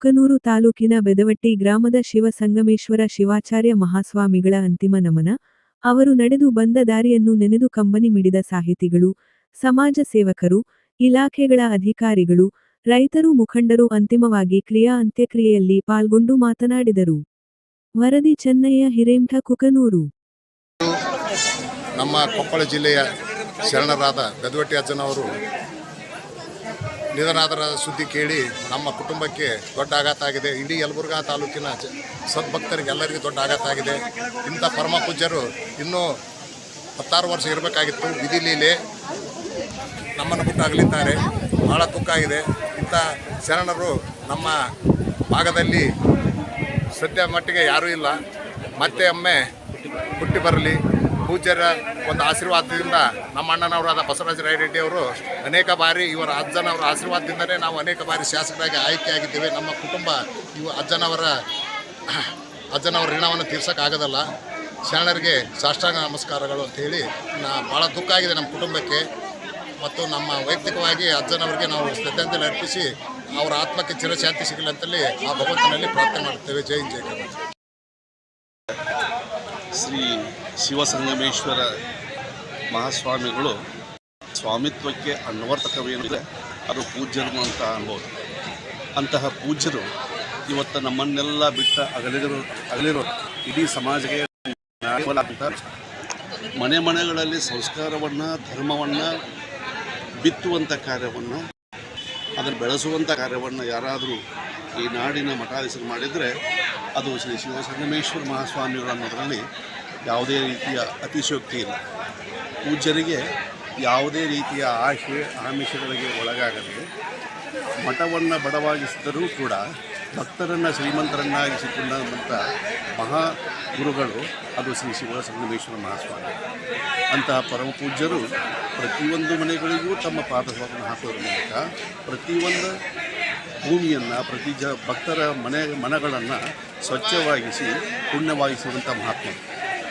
ಕುಕನೂರು ತಾಲೂಕಿನ ಬೆದವಟ್ಟಿ ಗ್ರಾಮದ ಶಿವಸಂಗಮೇಶ್ವರ ಶಿವಾಚಾರ್ಯ ಮಹಾಸ್ವಾಮಿಗಳ ಅಂತಿಮ ನಮನ. ಅವರು ನಡೆದು ಬಂದ ದಾರಿಯನ್ನು ನೆನೆದು ಕಂಬನಿ ಮಿಡಿದ ಸಾಹಿತಿಗಳು, ಸಮಾಜ ಸೇವಕರು, ಇಲಾಖೆಗಳ ಅಧಿಕಾರಿಗಳು, ರೈತರು ಮುಖಂಡರು ಅಂತಿಮವಾಗಿ ಅಂತ್ಯಕ್ರಿಯೆಯಲ್ಲಿ ಪಾಲ್ಗೊಂಡು ಮಾತನಾಡಿದರು. ವರದಿ ಚೆನ್ನಯ್ಯ ಹಿರೇಮಠ ಕುಕನೂರು. ನಮ್ಮ ಕೊಪ್ಪಳ ಜಿಲ್ಲೆಯ ಶರಣರಾದ ಬೆದವಟ್ಟಿ ಅಜ್ಜನವರು ನಿಧನರಾದರ ಸುದ್ದಿ ಕೇಳಿ ನಮ್ಮ ಕುಟುಂಬಕ್ಕೆ ದೊಡ್ಡ ಆಘಾತ ಆಗಿದೆ. ಇಡೀ ಯಲಬುರ್ಗಾ ತಾಲೂಕಿನ ಸದ್ಭಕ್ತರಿಗೆಲ್ಲರಿಗೂ ದೊಡ್ಡ ಆಘಾತ ಆಗಿದೆ. ಇಂಥ ಪರಮ ಪೂಜ್ಯರು ಇನ್ನೂ 16 ವರ್ಷ ಇರಬೇಕಾಗಿತ್ತು. ವಿಧಿಲೀಲೆ ನಮ್ಮನ್ನು ಬಿಟ್ಟಾಗಲಿದ್ದಾರೆ. ಬಹಳ ದುಃಖ ಆಗಿದೆ. ಇಂಥ ಶರಣರು ನಮ್ಮ ಭಾಗದಲ್ಲಿ ಸದ್ಯ ಮಟ್ಟಿಗೆ ಯಾರೂ ಇಲ್ಲ. ಮತ್ತೆ ಒಮ್ಮೆ ಹುಟ್ಟಿ ಬರಲಿ. ಪೂಜ್ಯರ ಒಂದು ಆಶೀರ್ವಾದದಿಂದ ನಮ್ಮ ಅಣ್ಣನವರಾದ ಬಸವರಾಜ ರಾಯರೆಡ್ಡಿ ಅವರು ಅನೇಕ ಬಾರಿ ಇವರ ಅಜ್ಜನವರ ಆಶೀರ್ವಾದದಿಂದಲೇ ನಾವು ಅನೇಕ ಬಾರಿ ಶಾಸಕರಾಗಿ ಆಯ್ಕೆಯಾಗಿದ್ದೇವೆ. ನಮ್ಮ ಕುಟುಂಬ ಅಜ್ಜನವರ ಋಣವನ್ನು ತೀರ್ಸೋಕ್ಕಾಗೋದಲ್ಲ. ಶರಣರಿಗೆ ಸಾಷ್ಟಾಂಗ ನಮಸ್ಕಾರಗಳು ಅಂಥೇಳಿ ಭಾಳ ದುಃಖ ಆಗಿದೆ ನಮ್ಮ ಕುಟುಂಬಕ್ಕೆ. ಮತ್ತು ನಮ್ಮ ವೈಯಕ್ತಿಕವಾಗಿ ಅಜ್ಜನವರಿಗೆ ನಾವು ಶ್ರದ್ಧಾಂಜಲಿ ಅರ್ಪಿಸಿ ಅವರ ಆತ್ಮಕ್ಕೆ ಚಿರಶಾಂತಿ ಸಿಗಲಿ ಅಂತೇಳಿ ಆ ಭಗವಂತನಲ್ಲಿ ಪ್ರಾರ್ಥನೆ ಮಾಡುತ್ತೇವೆ. ಜೈ ಹಿಂದ್, ಜೈ ಕರ್ನಾಟಕ. ಶ್ರೀ ಶಿವಸಂಗಮೇಶ್ವರ ಮಹಾಸ್ವಾಮಿಗಳು ಸ್ವಾಮಿತ್ವಕ್ಕೆ ಅನ್ವರ್ತಕವೇನಿದೆ ಅದು ಪೂಜ್ಯರು ಅಂತ ಅನ್ಬೋದು. ಅಂತಹ ಪೂಜ್ಯರು ಇವತ್ತು ನಮ್ಮನ್ನೆಲ್ಲ ಬಿಟ್ಟ ಅಗಲಿರೋ ಇಡೀ ಸಮಾಜಕ್ಕೆ ಮನೆಗಳಲ್ಲಿ ಸಂಸ್ಕಾರವನ್ನು, ಧರ್ಮವನ್ನು ಬಿತ್ತುವಂಥ ಕಾರ್ಯವನ್ನು, ಅದನ್ನು ಬೆಳೆಸುವಂಥ ಕಾರ್ಯವನ್ನು ಯಾರಾದರೂ ಈ ನಾಡಿನ ಮಠಾಧೀಶರು ಮಾಡಿದರೆ ಅದು ಶ್ರೀ ಶಿವಸಂಗಮೇಶ್ವರ ಮಹಾಸ್ವಾಮಿಗಳು ಅನ್ನೋದರಲ್ಲಿ ಯಾವುದೇ ರೀತಿಯ ಅತಿಶಯೋಕ್ತಿ ಇಲ್ಲ. ಪೂಜ್ಯರಿಗೆ ಯಾವುದೇ ರೀತಿಯ ಆಮಿಷಗಳಿಗೆ ಒಳಗಾಗದೆ ಮಠವನ್ನು ಬಡವಾಗಿಸಿದರೂ ಕೂಡ ಭಕ್ತರನ್ನು ಶ್ರೀಮಂತರನ್ನಾಗಿಸಿಕೊಂಡಂಥ ಮಹಾ ಗುರುಗಳು ಅದು ಶ್ರೀ ಶಿವಸಂಗಮೇಶ್ವರ ಮಹಾಸ್ವಾಮಿ. ಅಂತಹ ಪರಮ ಪೂಜ್ಯರು ಪ್ರತಿಯೊಂದು ಮನೆಗಳಿಗೂ ತಮ್ಮ ಪಾದವನ್ನು ಹಾಕೋದ್ರ ಮೂಲಕ ಪ್ರತಿಯೊಂದು ಭೂಮಿಯನ್ನು, ಭಕ್ತರ ಮನಗಳನ್ನು ಸ್ವಚ್ಛವಾಗಿಸಿ ಪುಣ್ಯವಾಗಿಸುವಂಥ ಮಹಾತ್ಮರು.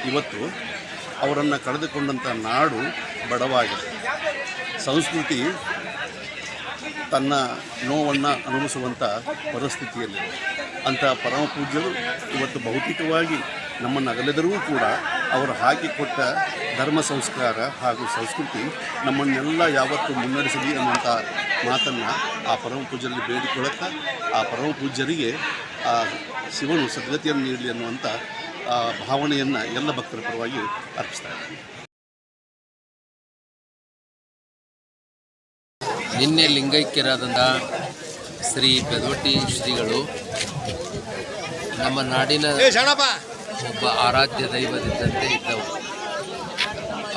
ಇವತ್ತು ಅವರನ್ನು ಕಳೆದುಕೊಂಡಂಥ ನಾಡು ಬಡವಾಗಿದೆ. ಸಂಸ್ಕೃತಿ ತನ್ನ ನೋವನ್ನು ಅನುಭವಿಸುವಂಥ ಪರಿಸ್ಥಿತಿಯಲ್ಲಿದೆ. ಅಂಥ ಪರಮ ಪೂಜ್ಯರು ಇವತ್ತು ಭೌತಿಕವಾಗಿ ನಮ್ಮನ್ನು ಅಗಲಿದರೂ ಕೂಡ ಅವರು ಹಾಕಿಕೊಟ್ಟ ಧರ್ಮ ಸಂಸ್ಕಾರ ಹಾಗೂ ಸಂಸ್ಕೃತಿ ನಮ್ಮನ್ನೆಲ್ಲ ಯಾವತ್ತೂ ಮುನ್ನಡೆಸಲಿ ಅನ್ನುವಂಥ ಮಾತನ್ನು ಆ ಪರಮ ಪೂಜ್ಯರಲ್ಲಿ ಬೇಡಿಕೊಳ್ಳುತ್ತಾ ಆ ಪರಮ ಪೂಜ್ಯರಿಗೆ ಆ ಶಿವನು ಸದ್ಗತಿಯನ್ನು ನೀಡಲಿ ಅನ್ನುವಂಥ ಭಾವನೆಯನ್ನು ಎಲ್ಲ ಭಕ್ತರ ಪರವಾಗಿ ಅರ್ಪಿಸ್ತಾ ಇದ್ದಾರೆ. ನಿನ್ನೆ ಲಿಂಗೈಕ್ಯರಾದಂಥ ಶ್ರೀ ಬೆದವಟ್ಟಿ ಶ್ರೀಗಳು ನಮ್ಮ ನಾಡಿನ ಒಬ್ಬ ಆರಾಧ್ಯ ದೈವದಿದ್ದಂತೆ ಇದ್ದವು.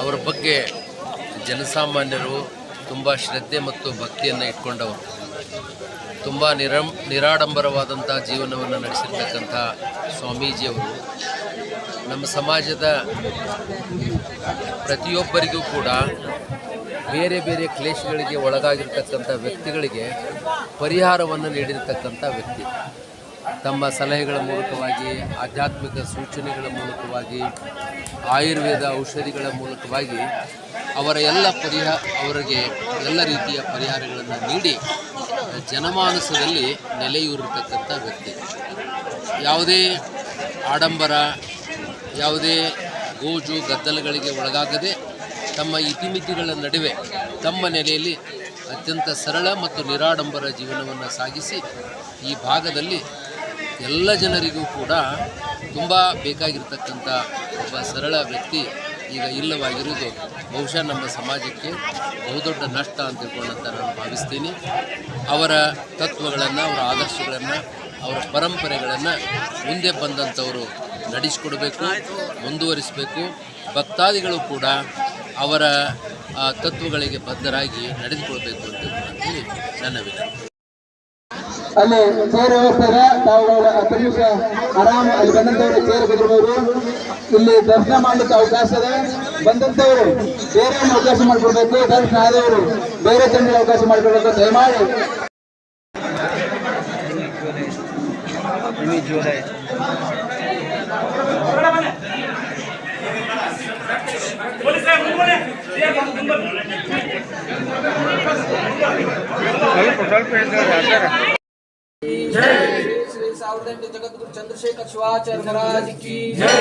ಅವರ ಬಗ್ಗೆ ಜನಸಾಮಾನ್ಯರು ತುಂಬ ಶ್ರದ್ಧೆ ಮತ್ತು ಭಕ್ತಿಯನ್ನು ಇಟ್ಕೊಂಡವರು. ತುಂಬ ನಿರಾಡಂಬರವಾದಂಥ ಜೀವನವನ್ನು ನಡೆಸಿರ್ತಕ್ಕಂಥ ಸ್ವಾಮೀಜಿಯವರು ನಮ್ಮ ಸಮಾಜದ ಪ್ರತಿಯೊಬ್ಬರಿಗೂ ಕೂಡ ಬೇರೆ ಬೇರೆ ಕ್ಲೇಶಗಳಿಗೆ ಒಳಗಾಗಿರ್ತಕ್ಕಂಥ ವ್ಯಕ್ತಿಗಳಿಗೆ ಪರಿಹಾರವನ್ನು ನೀಡಿರ್ತಕ್ಕಂಥ ವ್ಯಕ್ತಿ. ತಮ್ಮ ಸಲಹೆಗಳ ಮೂಲಕವಾಗಿ, ಆಧ್ಯಾತ್ಮಿಕ ಸೂಚನೆಗಳ ಮೂಲಕವಾಗಿ, ಆಯುರ್ವೇದ ಔಷಧಿಗಳ ಮೂಲಕವಾಗಿ ಅವರಿಗೆ ಎಲ್ಲ ರೀತಿಯ ಪರಿಹಾರಗಳನ್ನು ನೀಡಿ ಜನಮಾನಸದಲ್ಲಿ ನೆಲೆಯೂರಿರ್ತಕ್ಕಂಥ ವ್ಯಕ್ತಿ. ಯಾವುದೇ ಆಡಂಬರ, ಯಾವುದೇ ಗೋಜು ಗದ್ದಲಗಳಿಗೆ ಒಳಗಾಗದೆ ತಮ್ಮ ಇತಿಮಿತಿಗಳ ನಡುವೆ ತಮ್ಮ ನೆಲೆಯಲ್ಲಿ ಅತ್ಯಂತ ಸರಳ ಮತ್ತು ನಿರಾಡಂಬರ ಜೀವನವನ್ನು ಸಾಗಿಸಿ ಈ ಭಾಗದಲ್ಲಿ ಎಲ್ಲ ಜನರಿಗೂ ಕೂಡ ತುಂಬ ಬೇಕಾಗಿರ್ತಕ್ಕಂಥ ಒಬ್ಬ ಸರಳ ವ್ಯಕ್ತಿ ಈಗ ಇಲ್ಲವಾಗಿರುವುದು ಬಹುಶಃ ನಮ್ಮ ಸಮಾಜಕ್ಕೆ ಬಹುದೊಡ್ಡ ನಷ್ಟ ಅಂತ ತಿಳ್ಕೊಂಡಂತ ನಾನು ಭಾವಿಸ್ತೀನಿ. ಅವರ ತತ್ವಗಳನ್ನು, ಅವರ ಆದರ್ಶಗಳನ್ನು, ಅವರ ಪರಂಪರೆಗಳನ್ನು ಮುಂದೆ ಬಂದಂಥವರು ನಡೆಸಿಕೊಡಬೇಕು, ಮುಂದುವರಿಸಬೇಕು. ಭಕ್ತಾದಿಗಳು ಕೂಡ ಅವರ ತತ್ವಗಳಿಗೆ ಬದ್ಧರಾಗಿ ನಡೆದುಕೊಳ್ಬೇಕು ಅಂತ ಹೇಳಿ ನನ್ನ ವಿನಂತಿ. ಅಲ್ಲಿ ಚೇರ್ ವ್ಯವಸ್ಥೆ ಇದೆ. ತಾವುಗಳು 10 ನಿಮಿಷ ಆರಾಮ್ ಅಲ್ಲಿ ಬಂದಂಥವ್ರು ಚೇರ್ ಕುತ್ಕೊಳ್ಬೋದು. ಇಲ್ಲಿ ದರ್ಶನ ಮಾಡಲಿಕ್ಕೆ ಅವಕಾಶ ಇದೆ. ಬಂದಂಥವರು ಬೇರೆ ಅವಕಾಶ ಮಾಡಿಕೊಡ್ಬೇಕು. ದರ್ಶನ ಆದವರು ಬೇರೆ ಜನರಿಗೆ ಅವಕಾಶ ಮಾಡಿಕೊಡ್ಬೇಕು. ದಯಮಾಡಿ ಸ್ವಲ್ಪ ಶ್ರೀ 1008 ಜಗದ್ಗುರು ಚಂದ್ರಶೇಖರ್ ಶಿವಾಚಾರ್ಯ ಮಹಾರಾಜ್ ಕಿ ಜೈ.